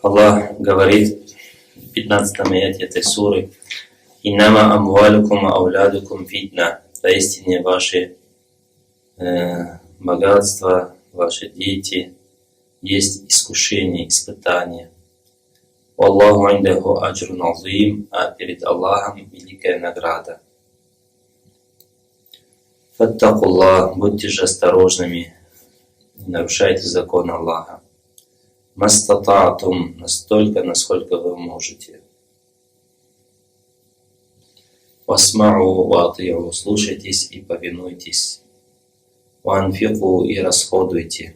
Аллах говорит в 15 аяте этой суры: «Иннама амвалукум аулядукум фитна». Поистине ваши богатства, ваши дети есть искушение, испытание. Аллаху индаху аджрун азим, а перед Аллахом великая награда. Фаттакуллах, будьте же осторожными, не нарушайте закон Аллаха. Мастататум, настолько, насколько вы можете. Васмау ватиу, слушайтесь и повинуйтесь. Ванфику, и расходуйте.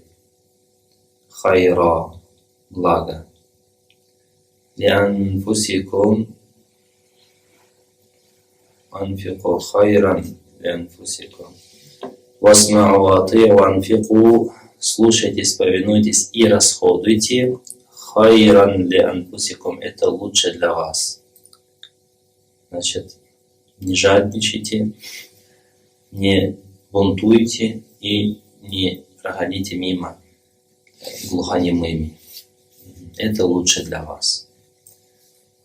Хайра, благо. Лианфусикум, анфику хайран лианфусикум. Васмау ватиу, ванфику, слушайтесь, повинуйтесь и расходуйте. Хайран лианфусикум, это лучше для вас. Значит, не жадничайте, не бунтуйте и не проходите мимо глухонемыми. Это лучше для вас.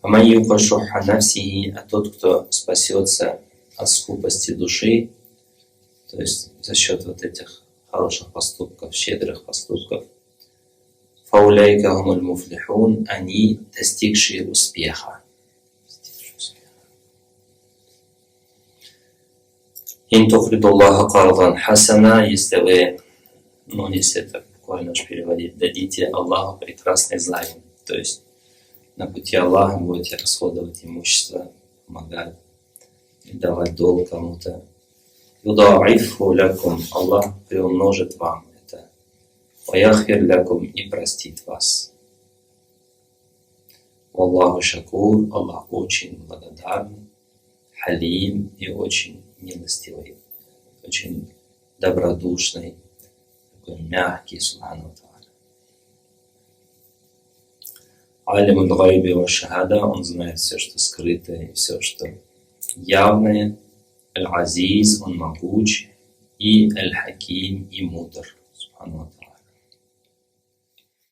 А тот, кто спасется от скупости души, то есть за счет вот этих хороших поступков, щедрых поступков, фауляйка гумуль муфлихун, они достигшие успеха. Ин туфриду Аллаха кардан хасана, если вы, если это буквально переводить, дадите Аллаху прекрасный займ, то есть на пути Аллаха будете расходовать имущество, помогать, давать долг кому-то. Юда'ифу лякум, Аллах приумножит вам это. Ваяхфир лякум, и простит вас. Аллаху шакур, Аллах очень благодарный, халим и очень милостивый, очень добродушный, такой мягкий, субхану ва тааля. Алимуль гайби ва шахада, он знает все, что скрытое, и все, что явное. Аль-Азиз, он могуч, и Аль-Хаким, и мудр, субхану ва тааля.